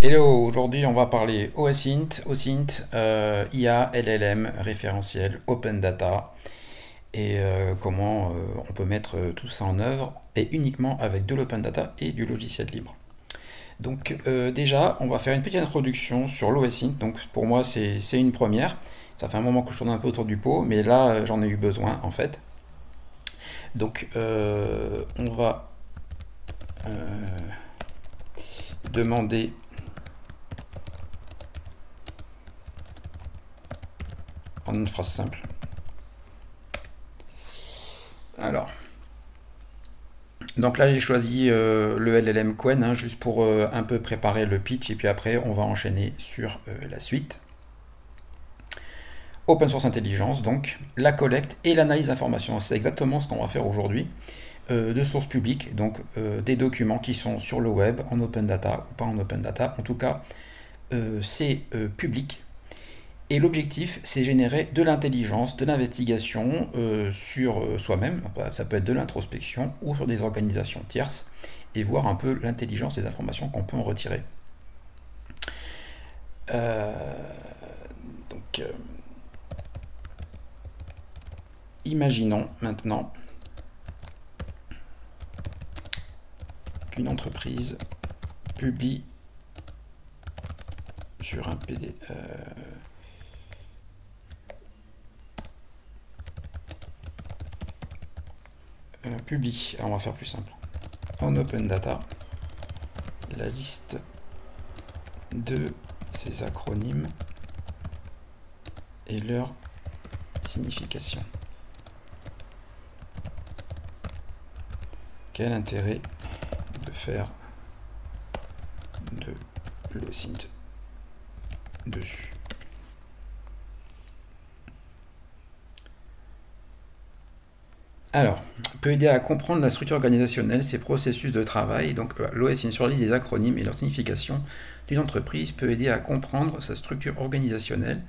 Hello, aujourd'hui on va parler OSINT, IA, LLM, référentiel, Open Data et comment on peut mettre tout ça en œuvre et uniquement avec de l'Open Data et du logiciel libre. Donc déjà on va faire une petite introduction sur l'OSINT, donc pour moi c'est une première, ça fait un moment que je tourne un peu autour du pot mais là j'en ai eu besoin en fait. Donc on va demander en une phrase simple. Alors, donc là j'ai choisi le LLM Qwen hein, juste pour un peu préparer le pitch et puis après on va enchaîner sur la suite. Open Source Intelligence, donc la collecte et l'analyse d'informations, c'est exactement ce qu'on va faire aujourd'hui. De sources publiques, donc des documents qui sont sur le web, en open data ou pas en open data, en tout cas c'est public. Et l'objectif, c'est générer de l'intelligence, de l'investigation sur soi-même, ça peut être de l'introspection ou sur des organisations tierces, et voir un peu l'intelligence des informations qu'on peut en retirer. Imaginons maintenant qu'une entreprise publie sur un PDF. Publie, alors on va faire plus simple, en open data, la liste de ces acronymes et leur signification. Quel intérêt de faire de l'OSINT dessus? Alors, peut aider à comprendre la structure organisationnelle, ses processus de travail. Donc, l'OSINT sur la liste des acronymes et leur signification d'une entreprise peut aider à comprendre sa structure organisationnelle,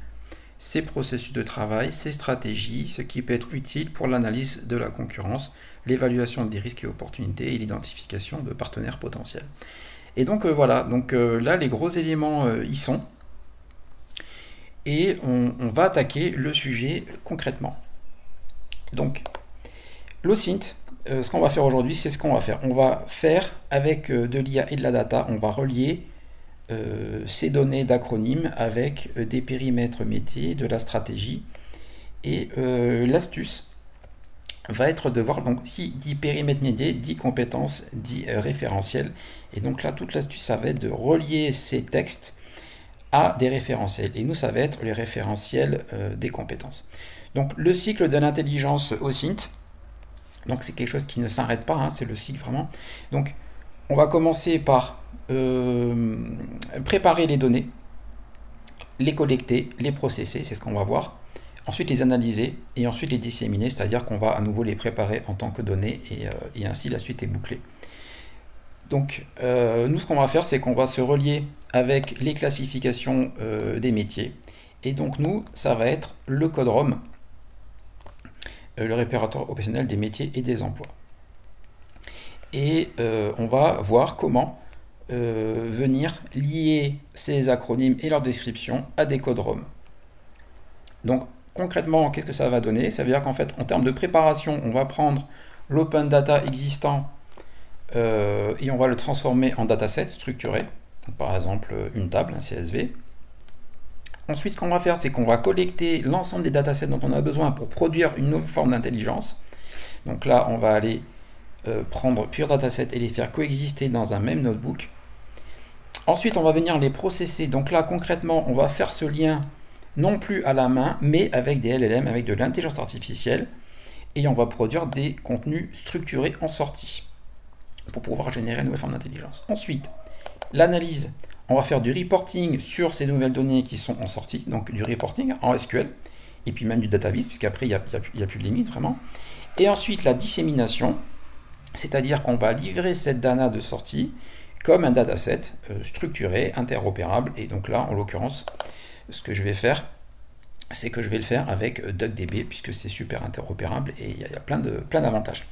ses processus de travail, ses stratégies, ce qui peut être utile pour l'analyse de la concurrence, l'évaluation des risques et opportunités et l'identification de partenaires potentiels. Et donc voilà, donc là les gros éléments y sont. Et on va attaquer le sujet concrètement. Donc, l'OSINT, ce qu'on va faire aujourd'hui, c'est ce qu'on va faire. On va faire avec de l'IA et de la data, on va relier ces données d'acronymes avec des périmètres métiers, de la stratégie. Et l'astuce va être de voir, donc si dit périmètre métier, dit compétences, dit référentiel. Et donc là, toute l'astuce, ça va être de relier ces textes à des référentiels. Et nous, ça va être les référentiels des compétences. Donc le cycle de l'intelligence OSINT, donc c'est quelque chose qui ne s'arrête pas, hein, c'est le cycle vraiment. Donc on va commencer par préparer les données, les collecter, les processer, c'est ce qu'on va voir. Ensuite les analyser et ensuite les disséminer, c'est-à-dire qu'on va à nouveau les préparer en tant que données et ainsi la suite est bouclée. Donc nous ce qu'on va faire, c'est qu'on va se relier avec les classifications des métiers. Et donc nous, ça va être le CodeROM, le répertoire opérationnel des métiers et des emplois. Et on va voir comment venir lier ces acronymes et leurs descriptions à des CodeROM. Donc concrètement, qu'est-ce que ça va donner? Ça veut dire qu'en fait, en termes de préparation, on va prendre l'open data existant et on va le transformer en dataset structuré, donc, par exemple une table, un CSV. Ensuite, ce qu'on va faire, c'est qu'on va collecter l'ensemble des datasets dont on a besoin pour produire une nouvelle forme d'intelligence. Donc là, on va aller prendre plusieurs datasets et les faire coexister dans un même notebook. Ensuite, on va venir les processer. Donc là, concrètement, on va faire ce lien non plus à la main, mais avec des LLM, avec de l'intelligence artificielle. Et on va produire des contenus structurés en sortie pour pouvoir générer une nouvelle forme d'intelligence. Ensuite, l'analyse. On va faire du reporting sur ces nouvelles données qui sont en sortie, donc du reporting en SQL, et puis même du database, puisqu'après, il n'y a plus de limite, vraiment. Et ensuite, la dissémination, c'est-à-dire qu'on va livrer cette data de sortie comme un dataset structuré, interopérable, et donc là, en l'occurrence, ce que je vais faire, c'est que je vais le faire avec DuckDB, puisque c'est super interopérable, et il y a plein d'avantages.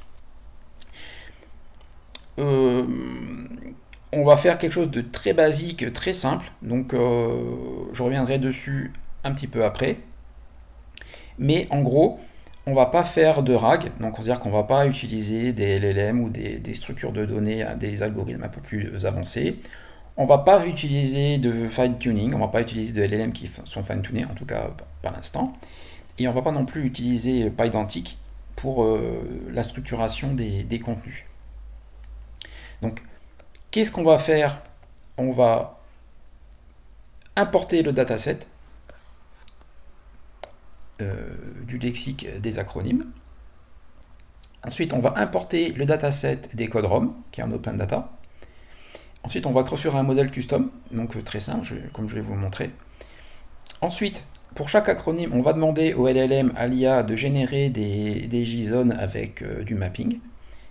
on va faire quelque chose de très basique, très simple. Donc, je reviendrai dessus un petit peu après. Mais en gros, on va pas faire de RAG, donc on va dire qu'on va pas utiliser des LLM ou des structures de données, des algorithmes un peu plus avancés. On va pas utiliser de fine-tuning, on va pas utiliser de LLM qui sont fine-tunés, en tout cas par l'instant. Et on va pas non plus utiliser PyDantic pour la structuration des contenus. Donc, qu'est-ce qu'on va faire? On va importer le dataset du lexique des acronymes. Ensuite, on va importer le dataset des codes ROM, qui est un Open Data. Ensuite, on va construire un modèle custom, donc très simple, comme je vais vous le montrer. Ensuite, pour chaque acronyme, on va demander au LLM, à l'IA, de générer des JSON avec du mapping.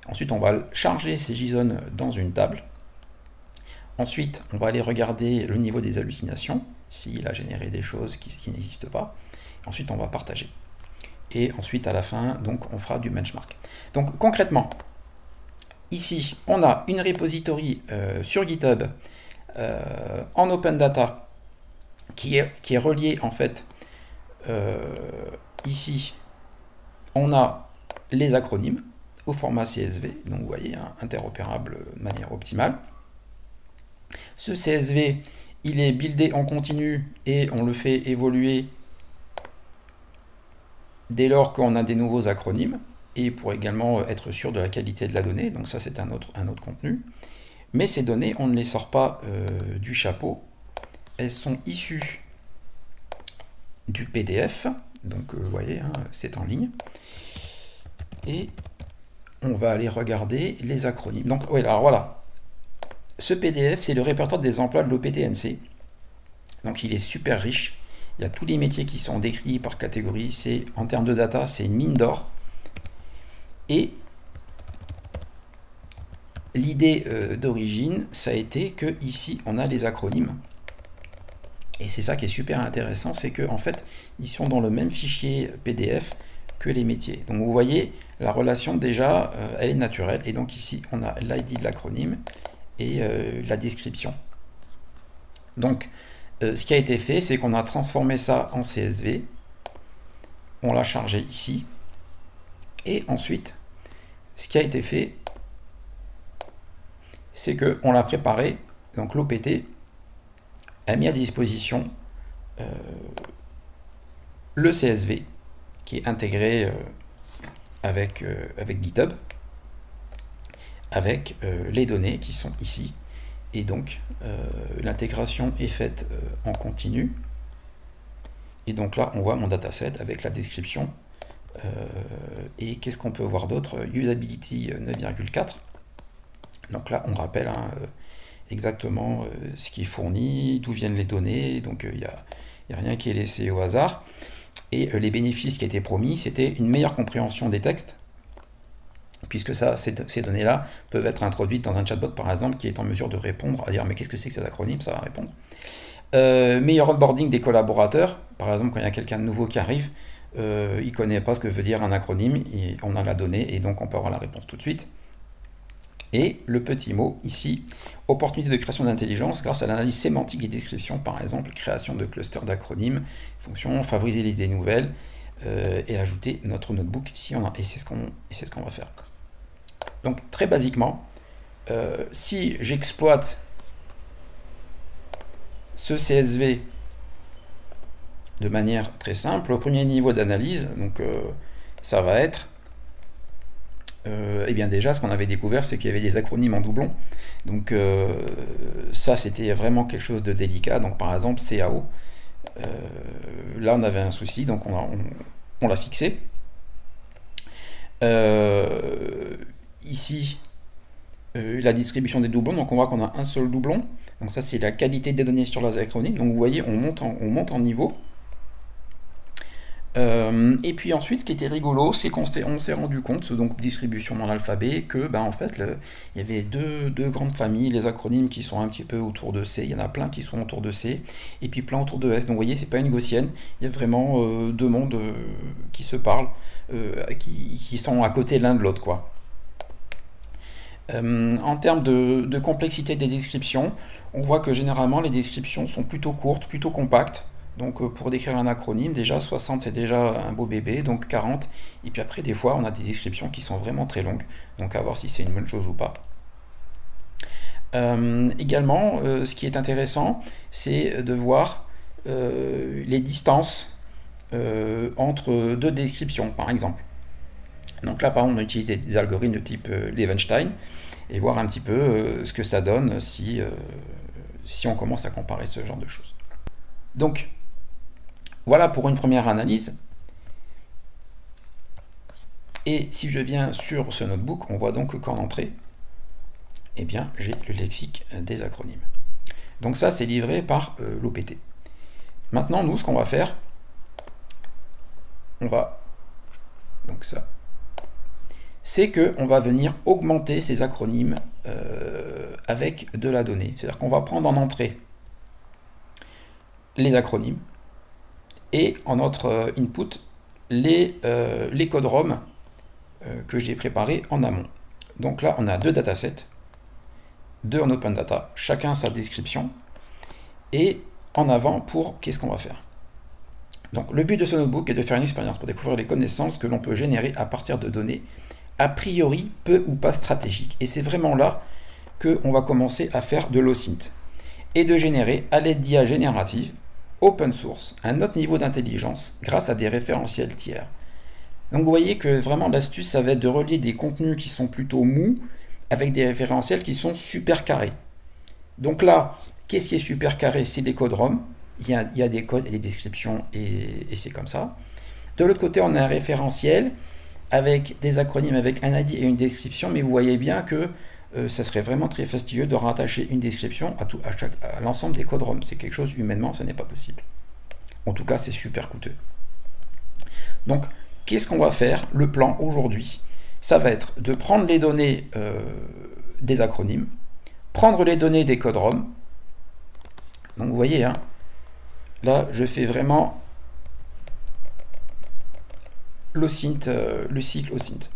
Ensuite, on va charger ces JSON dans une table. Ensuite, on va aller regarder le niveau des hallucinations, s'il a généré des choses qui n'existent pas. Ensuite, on va partager. Et ensuite, à la fin, donc, on fera du benchmark. Donc, concrètement, ici, on a une repository sur GitHub en Open Data qui est reliée, en fait, ici, on a les acronymes au format CSV. Donc, vous voyez, hein, interopérable de manière optimale. Ce CSV, il est buildé en continu et on le fait évoluer dès lors qu'on a des nouveaux acronymes, et pour également être sûr de la qualité de la donnée. Donc ça, c'est un autre contenu. Mais ces données, on ne les sort pas du chapeau. Elles sont issues du PDF. Donc vous voyez, hein, c'est en ligne. Et on va aller regarder les acronymes. Donc oui, alors voilà. Ce PDF, c'est le répertoire des emplois de l'OPTNC. Donc il est super riche. Il y a tous les métiers qui sont décrits par catégorie. C'est, en termes de data, c'est une mine d'or. Et l'idée d'origine, ça a été que ici, on a les acronymes. Et c'est ça qui est super intéressant, c'est que en fait, ils sont dans le même fichier PDF que les métiers. Donc vous voyez, la relation déjà, elle est naturelle. Et donc ici, on a l'ID de l'acronyme et la description. Donc, ce qui a été fait, c'est qu'on a transformé ça en CSV, on l'a chargé ici, et ensuite, ce qui a été fait, c'est qu'on l'a préparé, donc l'OPT a mis à disposition le CSV, qui est intégré avec GitHub, avec les données qui sont ici. Et donc, l'intégration est faite en continu. Et donc là, on voit mon dataset avec la description. Et qu'est-ce qu'on peut voir d'autre? Usability 9,4. Donc là, on rappelle hein, exactement ce qui est fourni, d'où viennent les données. Donc, il n'y a rien qui est laissé au hasard. Et les bénéfices qui étaient promis, c'était une meilleure compréhension des textes, puisque ça, ces données-là peuvent être introduites dans un chatbot, par exemple, qui est en mesure de répondre, à dire « mais qu'est-ce que c'est que cet acronyme ?» Ça va répondre. Meilleur onboarding des collaborateurs, par exemple, quand il y a quelqu'un de nouveau qui arrive, il ne connaît pas ce que veut dire un acronyme, et on a la donnée, et donc on peut avoir la réponse tout de suite. Et le petit mot, ici, opportunité de création d'intelligence grâce à l'analyse sémantique et description, par exemple, création de clusters d'acronymes, fonction, favoriser l'idée nouvelle, et ajouter notre notebook si on a, et c'est ce qu'on va faire. Donc très basiquement, si j'exploite ce CSV de manière très simple, au premier niveau d'analyse, donc ça va être, et bien déjà ce qu'on avait découvert, c'est qu'il y avait des acronymes en doublon. Donc ça c'était vraiment quelque chose de délicat. Donc par exemple CAO, là on avait un souci, donc on l'a fixé. Ici, la distribution des doublons, donc on voit qu'on a un seul doublon. Donc ça c'est la qualité des données sur les acronymes. Donc vous voyez, on monte en niveau. Et puis ensuite, ce qui était rigolo, c'est qu'on s'est rendu compte, donc distribution dans l'alphabet, que en fait, il y avait deux grandes familles, les acronymes qui sont un petit peu autour de C, il y en a plein qui sont autour de C, et puis plein autour de S. Donc vous voyez, c'est pas une gaussienne, il y a vraiment deux mondes qui se parlent, qui sont à côté l'un de l'autre, quoi. En termes de complexité des descriptions, on voit que généralement les descriptions sont plutôt courtes, plutôt compactes. Donc pour décrire un acronyme, déjà 60 c'est déjà un beau bébé, donc 40. Et puis après des fois on a des descriptions qui sont vraiment très longues, donc à voir si c'est une bonne chose ou pas. Également, ce qui est intéressant, c'est de voir les distances entre deux descriptions, par exemple. Donc là, par exemple, on utilise des algorithmes de type Levenstein et voir un petit peu ce que ça donne si on commence à comparer ce genre de choses. Donc, voilà pour une première analyse. Et si je viens sur ce notebook, on voit donc qu'en entrée, eh bien, j'ai le lexique des acronymes. Donc ça, c'est livré par l'OPT. Maintenant, nous, ce qu'on va faire, donc ça, c'est qu'on va venir augmenter ces acronymes avec de la donnée. C'est-à-dire qu'on va prendre en entrée les acronymes et en notre input les codes ROM que j'ai préparés en amont. Donc là, on a deux datasets, deux en open data, chacun sa description, et en avant pour qu'est-ce qu'on va faire. Donc le but de ce notebook est de faire une expérience pour découvrir les connaissances que l'on peut générer à partir de données a priori peu ou pas stratégiques. Et c'est vraiment là qu'on va commencer à faire de l'OSINT et de générer à l'aide d'IA générative, open source, un autre niveau d'intelligence grâce à des référentiels tiers. Donc vous voyez que vraiment l'astuce, ça va être de relier des contenus qui sont plutôt mous avec des référentiels qui sont super carrés. Donc là, qu'est-ce qui est super carré? C'est les codes ROM. Il y a des codes et des descriptions et c'est comme ça. De l'autre côté, on a un référentiel avec des acronymes, avec un ID et une description, mais vous voyez bien que ça serait vraiment très fastidieux de rattacher une description à l'ensemble des codes ROM. C'est quelque chose, humainement, ça n'est pas possible. En tout cas, c'est super coûteux. Donc, qu'est-ce qu'on va faire? Le plan aujourd'hui, ça va être de prendre les données des acronymes, prendre les données des codes ROM. Donc, vous voyez, hein, là, je fais vraiment l'OSINT, le cycle OSINT.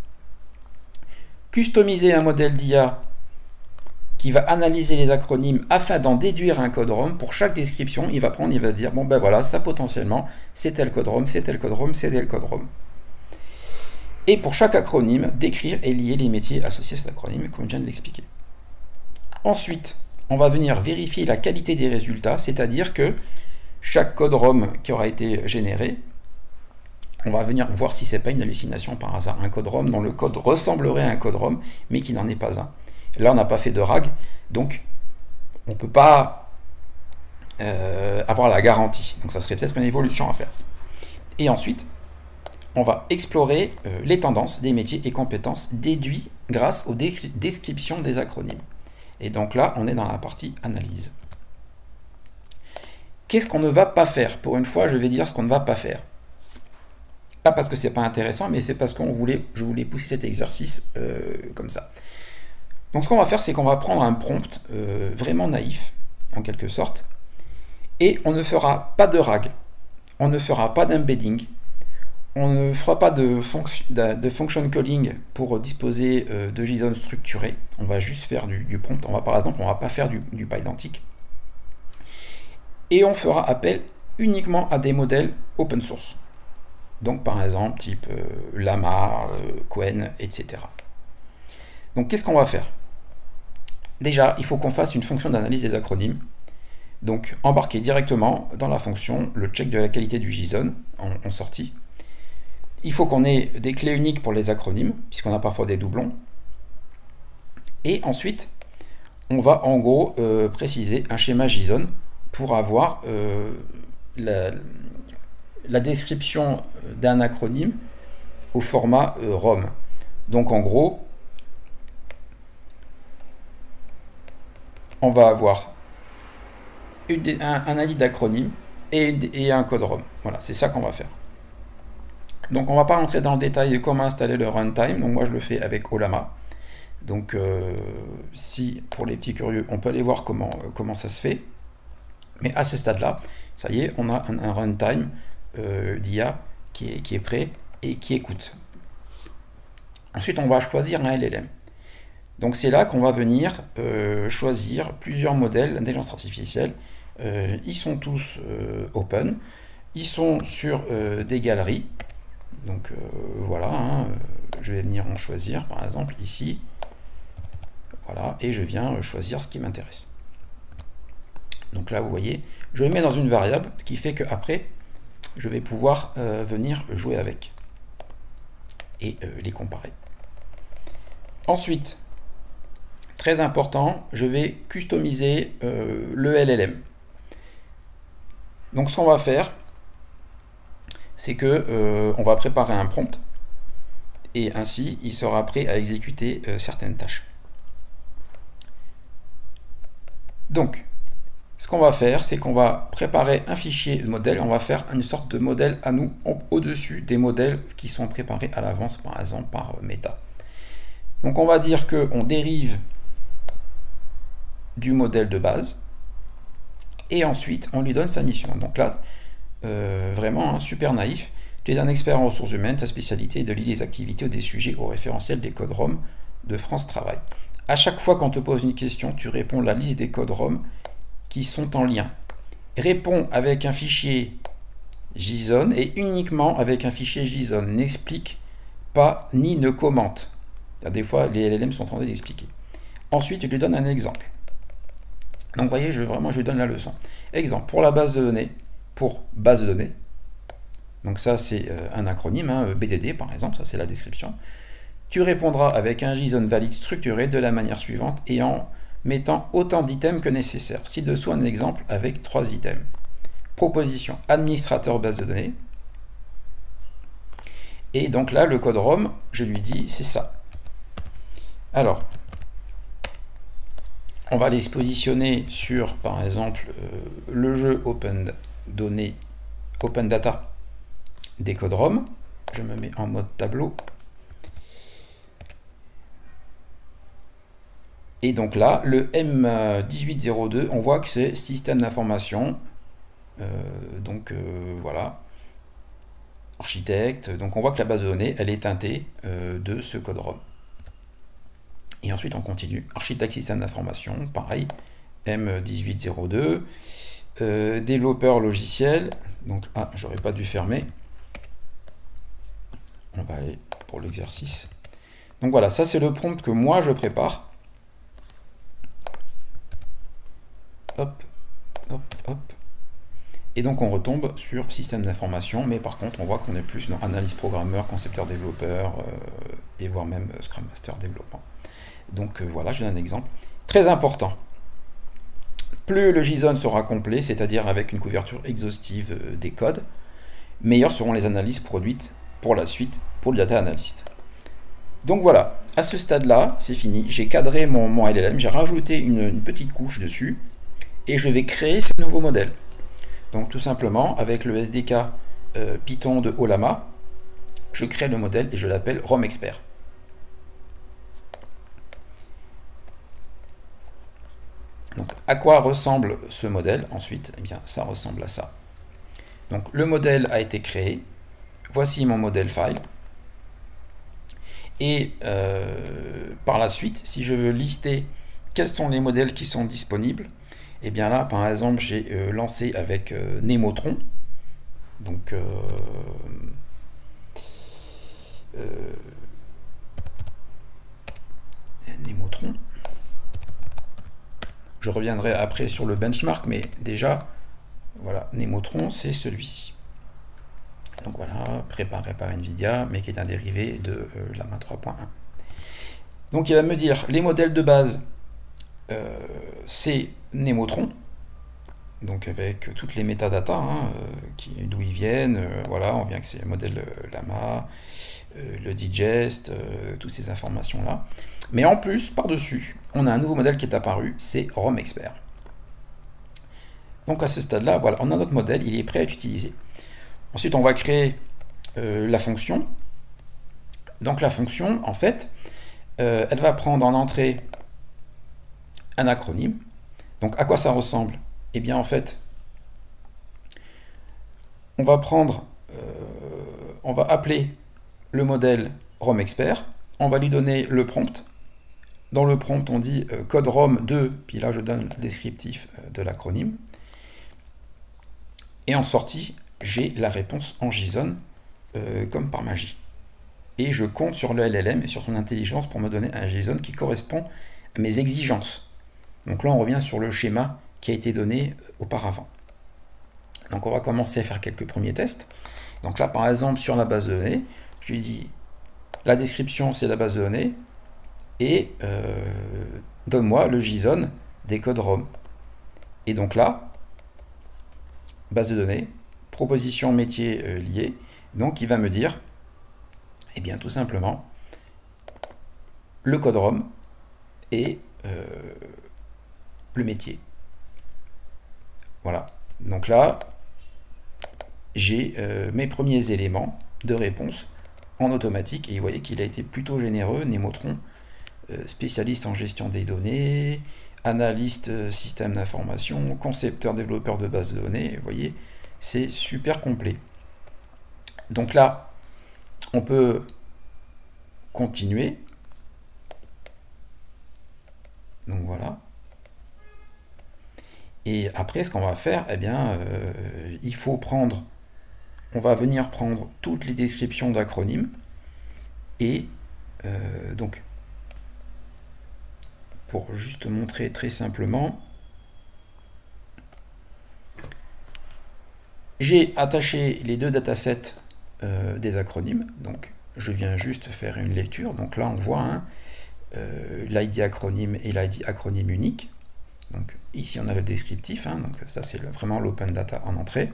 Customiser un modèle d'IA qui va analyser les acronymes afin d'en déduire un code ROM. Pour chaque description, il va se dire, bon ben voilà, ça potentiellement, c'est tel code ROM, c'est tel code ROM, c'est tel code ROM. Et pour chaque acronyme, décrire et lier les métiers associés à cet acronyme, comme je viens de l'expliquer. Ensuite, on va venir vérifier la qualité des résultats, c'est-à-dire que chaque code ROM qui aura été généré, on va venir voir si c'est pas une hallucination par hasard. Un code ROM dont le code ressemblerait à un code ROM, mais qui n'en est pas un. Là, on n'a pas fait de RAG, donc on ne peut pas avoir la garantie. Donc ça serait peut-être une évolution à faire. Et ensuite, on va explorer les tendances des métiers et compétences déduits grâce aux descriptions des acronymes. Et donc là, on est dans la partie analyse. Qu'est-ce qu'on ne va pas faire? Pour une fois, je vais dire ce qu'on ne va pas faire. Pas parce que c'est pas intéressant, mais c'est parce que je voulais pousser cet exercice comme ça. Donc ce qu'on va faire, c'est qu'on va prendre un prompt vraiment naïf, en quelque sorte, et on ne fera pas de RAG, on ne fera pas d'embedding, on ne fera pas de function calling pour disposer de JSON structuré, on va juste faire du prompt, par exemple, on ne va pas faire du pydantic, et on fera appel uniquement à des modèles open source. Donc par exemple, type Llama, Qwen, etc. Donc qu'est-ce qu'on va faire? Déjà, il faut qu'on fasse une fonction d'analyse des acronymes. Donc embarquer directement dans la fonction le check de la qualité du JSON en sortie. Il faut qu'on ait des clés uniques pour les acronymes, puisqu'on a parfois des doublons. Et ensuite, on va en gros préciser un schéma JSON pour avoir la description d'un acronyme au format ROM. Donc en gros, on va avoir un ID d'acronyme et un code ROM. Voilà, c'est ça qu'on va faire. Donc on ne va pas rentrer dans le détail de comment installer le runtime. Donc moi je le fais avec Ollama. Donc si pour les petits curieux, on peut aller voir comment ça se fait. Mais à ce stade-là, ça y est, on a un runtime d'IA qui est prêt et qui écoute. Ensuite, on va choisir un LLM. Donc c'est là qu'on va venir choisir plusieurs modèles d'intelligence artificielle. Ils sont tous open, ils sont sur des galeries. Donc voilà, hein, je vais venir en choisir par exemple ici. Voilà, et je viens choisir ce qui m'intéresse. Donc là, vous voyez, je le mets dans une variable, ce qui fait qu'après, je vais pouvoir venir jouer avec et les comparer. Ensuite, très important, je vais customiser le LLM. Donc ce qu'on va faire, c'est que on va préparer un prompt et ainsi il sera prêt à exécuter certaines tâches. Donc, ce qu'on va faire, c'est qu'on va préparer un fichier de modèle, on va faire une sorte de modèle à nous au-dessus des modèles qui sont préparés à l'avance, par exemple par Meta. Donc on va dire qu'on dérive du modèle de base et ensuite on lui donne sa mission. Donc là, vraiment super naïf. Tu es un expert en ressources humaines, ta spécialité est de lier les activités ou des sujets au référentiel des codes ROM de France Travail. À chaque fois qu'on te pose une question, tu réponds la liste des codes ROM qui sont en lien. Réponds avec un fichier JSON et uniquement avec un fichier JSON. N'explique pas ni ne commente. Des fois, les LLM sont en train d'expliquer. Ensuite, je lui donne un exemple. Donc, vous voyez, je lui donne la leçon. Exemple, pour la base de données, pour base de données. Donc ça, c'est un acronyme, hein, BDD par exemple, ça c'est la description. Tu répondras avec un JSON valide structuré de la manière suivante et en mettant autant d'items que nécessaire. Ci-dessous un exemple avec 3 items. Proposition, administrateur base de données. Et donc là, le code ROM, je lui dis, c'est ça. Alors, on va aller se positionner sur, par exemple, le jeu Open Data des codes ROM. Je me mets en mode tableau. Et donc là, le M1802, on voit que c'est système d'information. Voilà. Architecte. Donc on voit que la base de données, elle est teintée de ce code ROM. Et ensuite, on continue. Architecte système d'information, pareil. M1802. Développeur logiciel. Donc, j'aurais pas dû fermer. On va aller pour l'exercice. Donc voilà, ça c'est le prompt que moi je prépare. Hop, hop, hop. Et donc on retombe sur système d'information, mais par contre on voit qu'on est plus dans analyse programmeur, concepteur développeur, et voire même Scrum Master développement. Donc voilà, je donne un exemple. Très important. Plus le JSON sera complet, c'est-à-dire avec une couverture exhaustive des codes, meilleures seront les analyses produites pour la suite pour le data analyst. Donc voilà, à ce stade-là, c'est fini. J'ai cadré mon LLM, j'ai rajouté une petite couche dessus, et je vais créer ce nouveau modèle. Donc tout simplement, avec le SDK Python de Ollama, je crée le modèle et je l'appelle ROM Expert. Donc à quoi ressemble ce modèle ensuite? Eh bien, ça ressemble à ça. Donc le modèle a été créé. Voici mon modèle file. Et par la suite, si je veux lister quels sont les modèles qui sont disponibles, et bien là, par exemple, j'ai lancé avec Nemotron. Donc, Nemotron. Je reviendrai après sur le benchmark, mais déjà, voilà, Nemotron, c'est celui-ci. Donc voilà, préparé par NVIDIA, mais qui est un dérivé de Llama 3.1. Donc il va me dire, les modèles de base, c'est Nemotron, donc avec toutes les métadatas, hein, d'où ils viennent, voilà, on vient que c'est le modèle Llama, le digest, toutes ces informations-là. Mais en plus, par-dessus, on a un nouveau modèle qui est apparu, c'est ROM Expert. Donc à ce stade-là, voilà, on a notre modèle, il est prêt à être utilisé. Ensuite, on va créer la fonction. Donc la fonction, en fait, elle va prendre en entrée un acronyme. Donc à quoi ça ressemble? Eh bien en fait, on va prendre, on va appeler le modèle ROM Expert, on va lui donner le prompt, Dans le prompt, on dit code ROM 2, puis là je donne le descriptif de l'acronyme. Et en sortie, j'ai la réponse en JSON comme par magie. Et je compte sur le LLM et sur son intelligence pour me donner un JSON qui correspond à mes exigences. Donc là, on revient sur le schéma qui a été donné auparavant. Donc on va commencer à faire quelques premiers tests. Donc là, par exemple, sur la base de données, je lui dis la description, c'est la base de données, et donne-moi le JSON des codes ROM. Et donc là, base de données, proposition métier liée, donc il va me dire, eh bien tout simplement, le code ROM et le métier. Voilà, donc là, j'ai mes premiers éléments de réponse en automatique, et vous voyez qu'il a été plutôt généreux, Nemotron, spécialiste en gestion des données, analyste système d'information, concepteur, développeur de base de données, vous voyez, c'est super complet. Donc là, on peut continuer. Donc voilà. Et après, ce qu'on va faire, eh bien, il faut prendre, on va venir prendre toutes les descriptions d'acronymes, et donc, pour juste montrer très simplement, j'ai attaché les deux datasets des acronymes, donc je viens juste faire une lecture. Donc là on voit l'ID acronyme et l'ID acronyme unique. Donc ici on a le descriptif, donc ça c'est vraiment l'open data en entrée.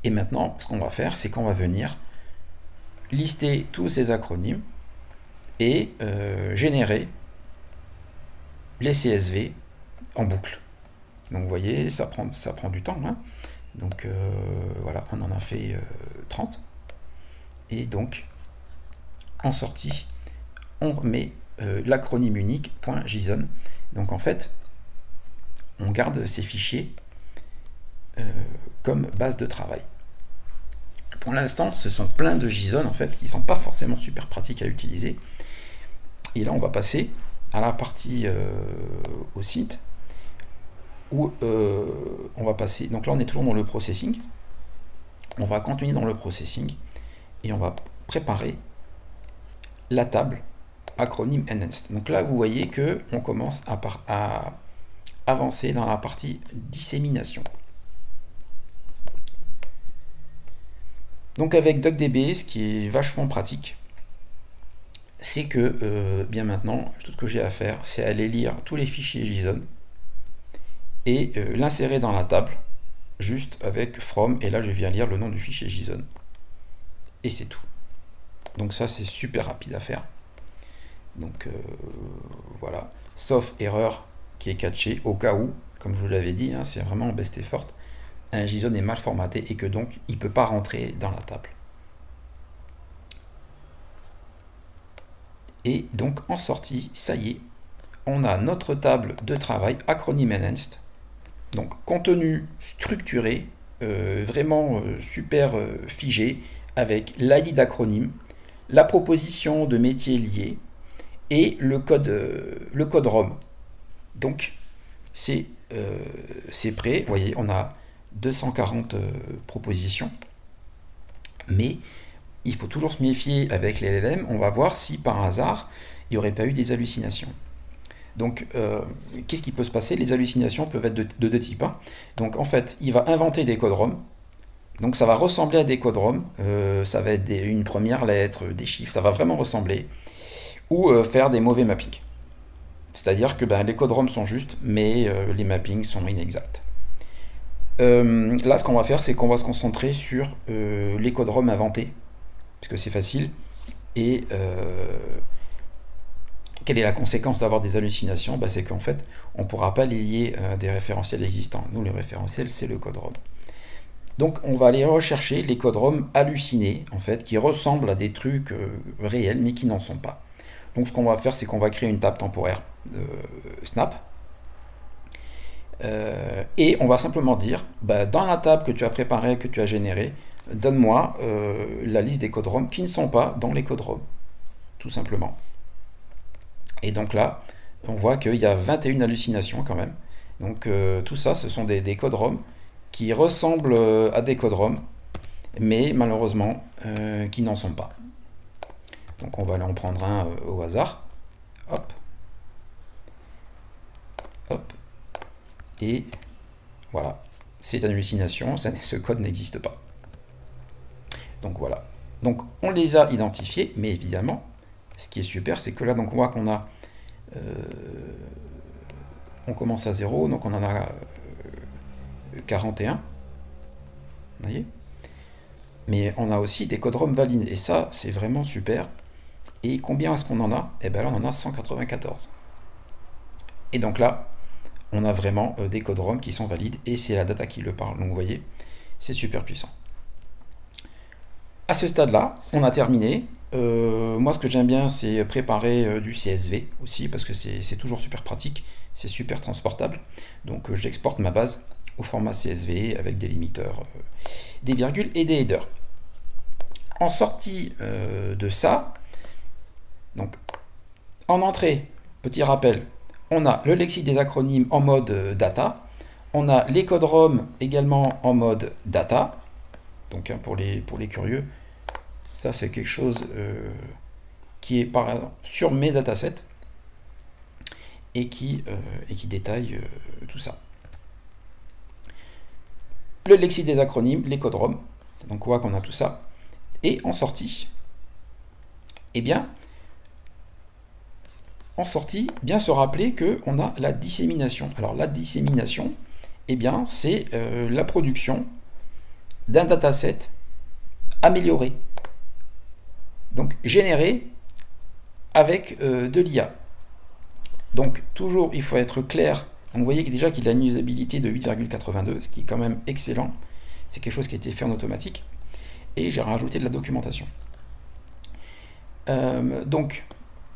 Et maintenant ce qu'on va faire, c'est qu'on va venir lister tous ces acronymes et générer les CSV en boucle. Donc vous voyez, ça prend du temps. Donc voilà, on en a fait 30. Et donc, en sortie, on met l'acronyme unique.json. Donc en fait, on garde ces fichiers comme base de travail. Pour l'instant, ce sont plein de JSON en fait, qui ne sont pas forcément super pratiques à utiliser. Et là, on va passer à la partie au site, où on va passer, donc là on est toujours dans le processing, on va continuer dans le processing, et on va préparer la table acronyme enhanced. Donc là vous voyez que on commence à avancer dans la partie dissémination. Donc avec DuckDB, ce qui est vachement pratique, c'est que bien maintenant, tout ce que j'ai à faire, c'est aller lire tous les fichiers JSON et l'insérer dans la table, juste avec from, et là je viens lire le nom du fichier JSON. Et c'est tout. Donc ça c'est super rapide à faire. Donc voilà, sauf erreur qui est catchée au cas où, comme je vous l'avais dit, c'est vraiment en best effort, un JSON est mal formaté et que donc il ne peut pas rentrer dans la table. Et donc en sortie, ça y est, on a notre table de travail acronyme enhanced. Donc contenu structuré, vraiment super figé, avec l'ID d'acronyme, la proposition de métier lié et le code ROM. Donc c'est prêt. Vous voyez, on a 240 propositions, mais il faut toujours se méfier avec les LLM. On va voir si par hasard il n'y aurait pas eu des hallucinations. Donc, qu'est-ce qui peut se passer? Les hallucinations peuvent être de deux types. Donc, en fait, il va inventer des codes ROM. Donc, ça va ressembler à des codes ROM. Ça va être une première lettre, des chiffres. Ça va vraiment ressembler. Ou faire des mauvais mappings. C'est-à-dire que les codes ROM sont justes, mais les mappings sont inexacts. Là, ce qu'on va faire, c'est qu'on va se concentrer sur les codes ROM inventés, puisque c'est facile. Et quelle est la conséquence d'avoir des hallucinations? C'est qu'en fait, on ne pourra pas les lier à des référentiels existants. Nous, le référentiel, c'est le code ROM. Donc, on va aller rechercher les codes ROM hallucinés, en fait, qui ressemblent à des trucs réels, mais qui n'en sont pas. Donc, ce qu'on va faire, c'est qu'on va créer une table temporaire Snap. Et on va simplement dire, dans la table que tu as préparée, que tu as générée, donne-moi la liste des codes ROM qui ne sont pas dans les codes ROM. Tout simplement. Et donc là, on voit qu'il y a 21 hallucinations quand même. Donc tout ça, ce sont des codes ROM qui ressemblent à des codes ROM, mais malheureusement qui n'en sont pas. Donc on va aller en prendre un au hasard. Hop. Hop. Et voilà. C'est une hallucination, ce code n'existe pas. Donc voilà. Donc on les a identifiés, mais évidemment, ce qui est super, c'est que là, donc on voit qu'on a... on commence à 0, donc on en a 41. Vous voyez? Mais on a aussi des codes ROM valides, et ça, c'est vraiment super. Et combien est-ce qu'on en a? Eh bien là, on en a 194. Et donc là, on a vraiment des codes ROM qui sont valides, et c'est la data qui le parle. Donc vous voyez, c'est super puissant. À ce stade-là, on a terminé. Moi, ce que j'aime bien, c'est préparer du CSV aussi, parce que c'est toujours super pratique, c'est super transportable. Donc j'exporte ma base au format CSV avec des limiteurs, des virgules et des headers. En sortie de ça, donc en entrée, petit rappel, on a le lexique des acronymes en mode data, on a les codes ROM également en mode data, donc pour les curieux, ça c'est quelque chose qui est par exemple sur mes datasets et qui détaille tout ça. Le lexique des acronymes, les codes ROM, donc on voit qu'on a tout ça. Et en sortie, eh bien, bien se rappeler qu'on a la dissémination. Alors la dissémination, eh bien, c'est la production d'un dataset amélioré, donc généré avec de l'IA. Donc toujours, il faut être clair. Donc, vous voyez déjà qu'il a une usabilité de 8,82, ce qui est quand même excellent. C'est quelque chose qui a été fait en automatique. Et j'ai rajouté de la documentation. Donc,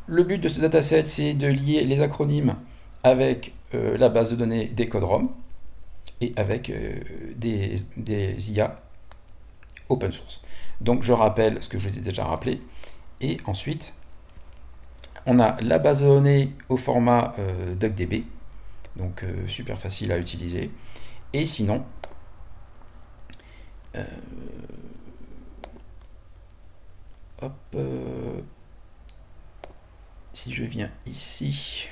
le but de ce dataset, c'est de lier les acronymes avec la base de données des codes ROM et avec des IA open source. Donc, je rappelle ce que je vous ai déjà rappelé. Et ensuite, on a la base de données au format DuckDB. Donc, super facile à utiliser. Et sinon, hop, si je viens ici,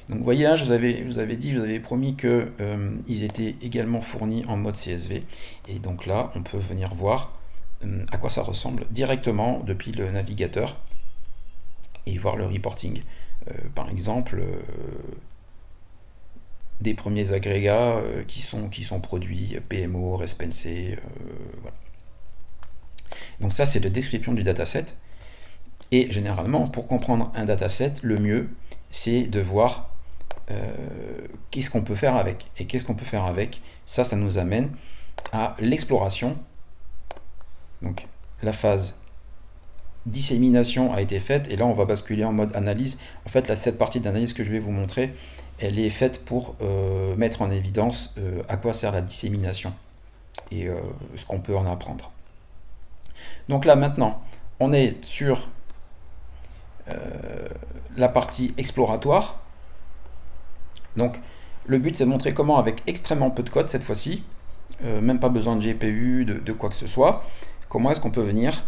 donc vous voyez, hein, je vous avais promis qu'ils étaient également fournis en mode CSV, et donc là on peut venir voir à quoi ça ressemble directement depuis le navigateur et voir le reporting. Par exemple, des premiers agrégats qui sont produits, PMO, REST-NC, voilà. Donc ça, c'est la description du dataset. Et généralement, pour comprendre un dataset, le mieux, c'est de voir qu'est-ce qu'on peut faire avec. Et qu'est-ce qu'on peut faire avec? Ça nous amène à l'exploration. Donc, la phase dissémination a été faite. Et là, on va basculer en mode analyse. En fait, cette partie d'analyse que je vais vous montrer, elle est faite pour mettre en évidence à quoi sert la dissémination et ce qu'on peut en apprendre. Donc là, maintenant, on est sur la partie exploratoire. Donc, le but, c'est de montrer comment, avec extrêmement peu de code cette fois-ci, même pas besoin de GPU, de quoi que ce soit, comment est-ce qu'on peut venir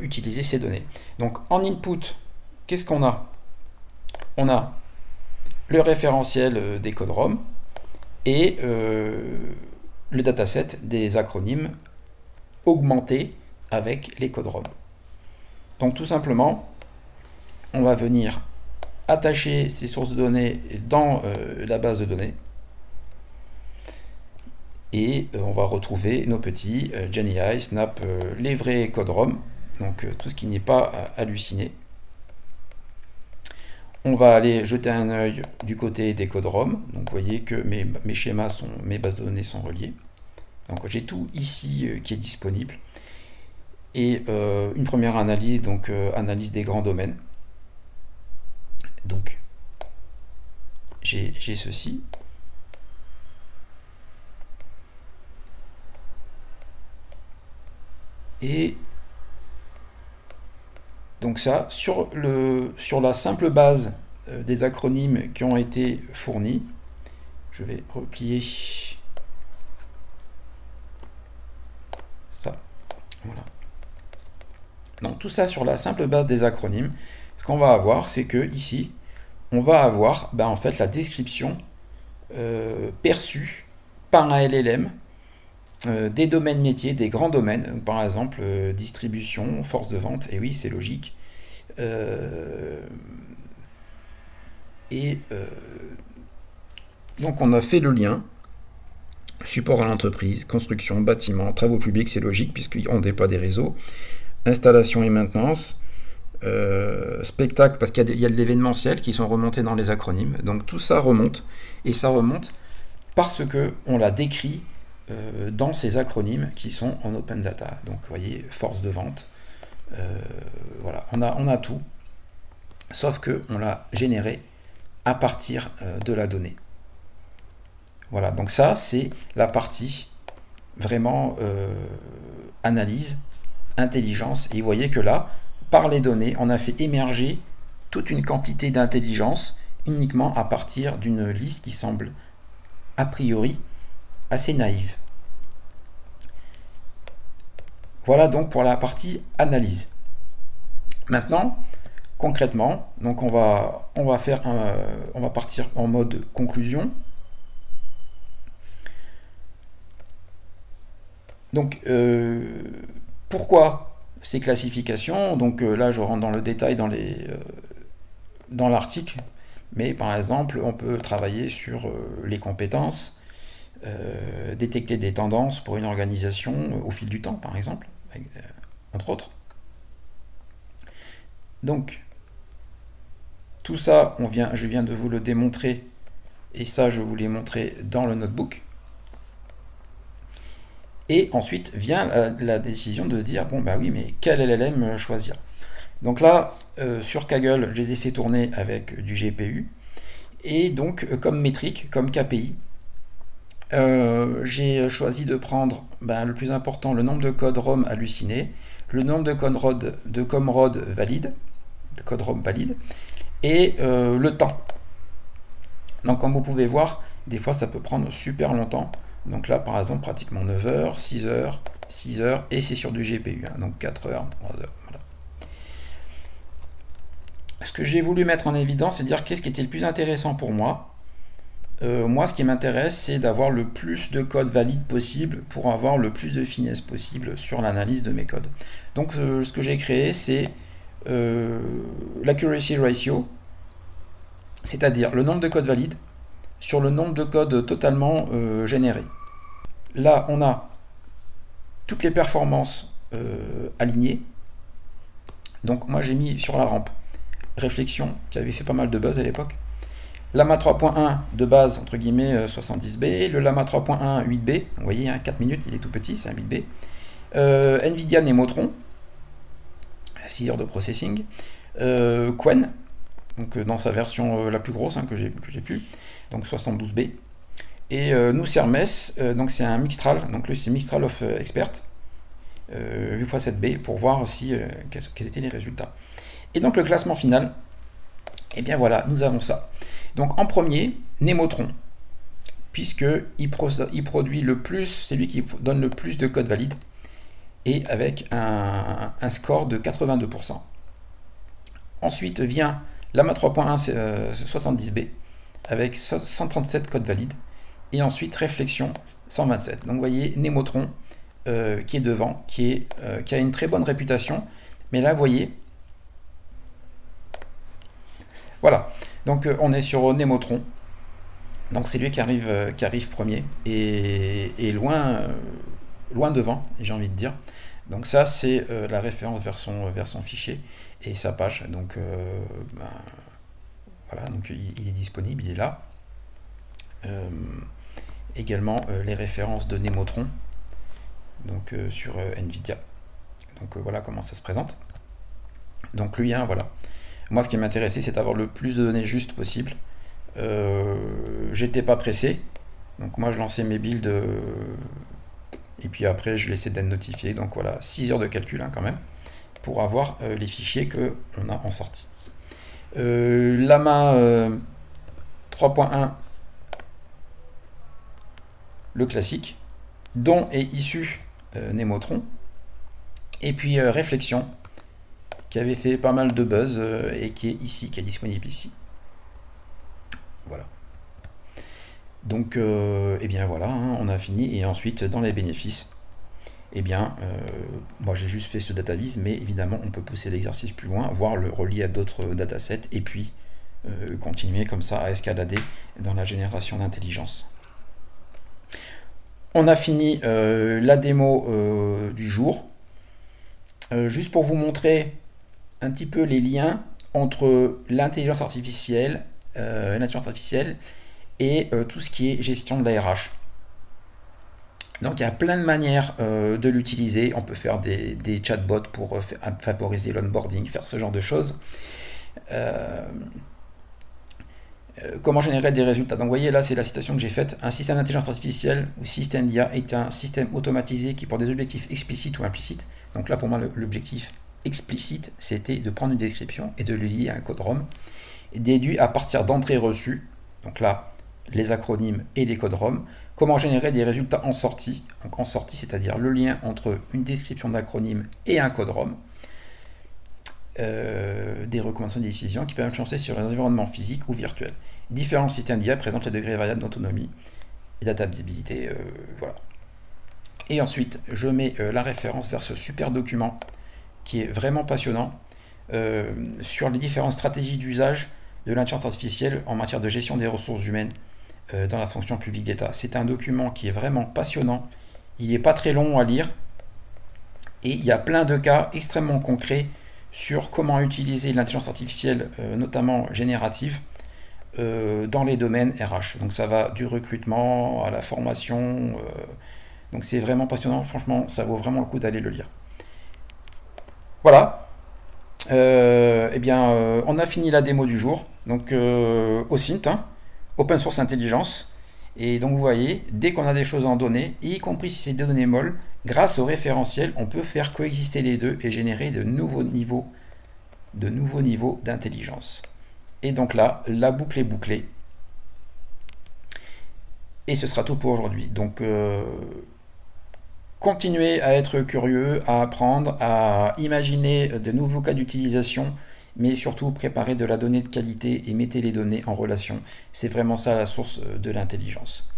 utiliser ces données. Donc, en input, qu'est-ce qu'on a? On a le référentiel des codes ROM et le dataset des acronymes augmentés avec les codes ROM. Donc tout simplement, on va venir attacher ces sources de données dans la base de données et on va retrouver nos petits GenAI, Snap, les vrais codes ROM, donc tout ce qui n'est pas halluciné. On va aller jeter un œil du côté des codes ROM. Donc vous voyez que mes schémas, mes bases de données sont reliées. Donc j'ai tout ici qui est disponible. Et une première analyse, donc analyse des grands domaines. Donc j'ai ceci. Et Donc ça, sur la simple base des acronymes qui ont été fournis, je vais replier ça, voilà. Donc tout ça sur la simple base des acronymes, ce qu'on va avoir, c'est que ici, on va avoir en fait la description perçue par un LLM des domaines métiers, des grands domaines, donc, par exemple distribution, force de vente, et oui c'est logique, donc on a fait le lien, support à l'entreprise, construction, bâtiment, travaux publics, c'est logique puisqu'on déploie des réseaux, installation et maintenance, spectacle, parce qu'il y a de l'événementiel qui sont remontés dans les acronymes, donc tout ça remonte, et ça remonte parce que on l'a décrit dans ces acronymes qui sont en open data. Donc vous voyez, force de vente, voilà, on a tout, sauf que on l'a généré à partir de la donnée. Voilà, donc ça c'est la partie vraiment analyse, intelligence, et vous voyez que là, par les données, on a fait émerger toute une quantité d'intelligence uniquement à partir d'une liste qui semble a priori assez naïve. Voilà donc pour la partie analyse. Maintenant, concrètement, donc on va partir en mode conclusion. Donc pourquoi ces classifications? Donc là je rentre dans le détail dans l'article, mais par exemple on peut travailler sur les compétences, détecter des tendances pour une organisation au fil du temps par exemple, entre autres. Donc tout ça je viens de vous le démontrer, et ça je vous l'ai montré dans le notebook. Et ensuite vient la décision de se dire, bon bah oui, mais quel LLM choisir? Donc là, sur Kaggle, je les ai fait tourner avec du GPU. Et donc, comme métrique, comme KPI, j'ai choisi de prendre le plus important, le nombre de codes ROM hallucinés, le nombre de COM-ROD valides, de code ROM valide, et le temps. Donc comme vous pouvez voir, des fois ça peut prendre super longtemps. Donc là, par exemple, pratiquement 9 heures, 6 heures, 6 heures, et c'est sur du GPU, hein, donc 4 heures, 3 heures, voilà. Ce que j'ai voulu mettre en évidence, c'est dire qu'est-ce qui était le plus intéressant pour moi. Moi, ce qui m'intéresse, c'est d'avoir le plus de codes valides possible pour avoir le plus de finesse possible sur l'analyse de mes codes. Donc, ce que j'ai créé, c'est l'accuracy ratio, c'est-à-dire le nombre de codes valides sur le nombre de codes totalement générés. Là, on a toutes les performances alignées. Donc moi, j'ai mis sur la rampe réflexion, qui avait fait pas mal de buzz à l'époque. Lama 3.1 de base, entre guillemets, 70B. Le Lama 3.1, 8B. Vous voyez, hein, 4 minutes, il est tout petit, c'est un 8B. NVIDIA Nemotron, 6 heures de processing. Qwen, donc dans sa version la plus grosse que j'ai pu, donc 72B. Et nous Hermes, donc c'est un Mixtral, donc c'est Mixtral of Expert, 8x7B, pour voir aussi quels étaient les résultats. Et donc le classement final, et bien voilà, nous avons ça. Donc en premier, Nemotron, puisqu'il produit le plus, c'est lui qui donne le plus de codes valides, et avec un score de 82%. Ensuite vient Lama 3.1 70B, avec 137 codes valides, et ensuite Réflexion 127. Donc vous voyez Nemotron qui est devant, qui a une très bonne réputation, mais là vous voyez, voilà, donc on est sur Nemotron, donc c'est lui qui arrive premier, et loin devant, j'ai envie de dire. Donc ça c'est la référence vers son fichier et sa page, donc voilà, donc il est disponible, il est là. Également les références de Nemotron, donc sur NVIDIA. Donc voilà comment ça se présente. Donc lui, hein, voilà. Moi, ce qui m'intéressait, c'est d'avoir le plus de données justes possible. J'étais pas pressé, donc moi je lançais mes builds et puis après je laissais d'être notifié. Donc voilà, 6 heures de calcul hein, quand même. pour avoir les fichiers qu'on a en sortie. Lama 3.1, le classique, dont est issu Nemotron, et puis Réflexion, qui avait fait pas mal de buzz et qui est ici, qui est disponible ici. Voilà. Donc, eh bien voilà, hein, on a fini. Et ensuite, dans les bénéfices, eh bien, moi j'ai juste fait ce dataviz, mais évidemment, on peut pousser l'exercice plus loin, voire le relier à d'autres datasets, et puis continuer comme ça à escalader dans la génération d'intelligence. On a fini la démo du jour. Juste pour vous montrer un petit peu les liens entre l'intelligence artificielle, et tout ce qui est gestion de la RH. Donc il y a plein de manières de l'utiliser. On peut faire des chatbots pour favoriser l'onboarding, faire ce genre de choses. Comment générer des résultats? Donc vous voyez là, c'est la citation que j'ai faite. Un système d'intelligence artificielle ou système d'IA est un système automatisé qui, pour des objectifs explicites ou implicites, donc là pour moi l'objectif explicite, c'était de prendre une description et de le lier à un code ROM, déduit à partir d'entrées reçues, donc là les acronymes et les codes ROM. Comment générer des résultats en sortie? Donc en sortie, c'est-à-dire le lien entre une description d'acronyme et un code ROM. Des recommandations de décision qui peuvent influencer sur les environnements physiques ou virtuels. Différents systèmes d'IA présentent les degrés variables d'autonomie et d'adaptabilité. Voilà. Et ensuite, je mets la référence vers ce super document qui est vraiment passionnant sur les différentes stratégies d'usage de l'intelligence artificielle en matière de gestion des ressources humaines dans la fonction publique d'État. C'est un document qui est vraiment passionnant. Il n'est pas très long à lire et il y a plein de cas extrêmement concrets sur comment utiliser l'intelligence artificielle, notamment générative, dans les domaines RH. Donc ça va du recrutement à la formation. Donc c'est vraiment passionnant. Franchement, ça vaut vraiment le coup d'aller le lire. Voilà. Eh bien, on a fini la démo du jour. Donc OSINT, hein, Open Source Intelligence. Et donc vous voyez, dès qu'on a des choses en données, y compris si c'est des données molles, grâce au référentiel, on peut faire coexister les deux et générer de nouveaux niveaux d'intelligence. Et donc là, la boucle est bouclée. Et ce sera tout pour aujourd'hui. Donc, continuez à être curieux, à apprendre, à imaginer de nouveaux cas d'utilisation, mais surtout préparez de la donnée de qualité et mettez les données en relation. C'est vraiment ça la source de l'intelligence.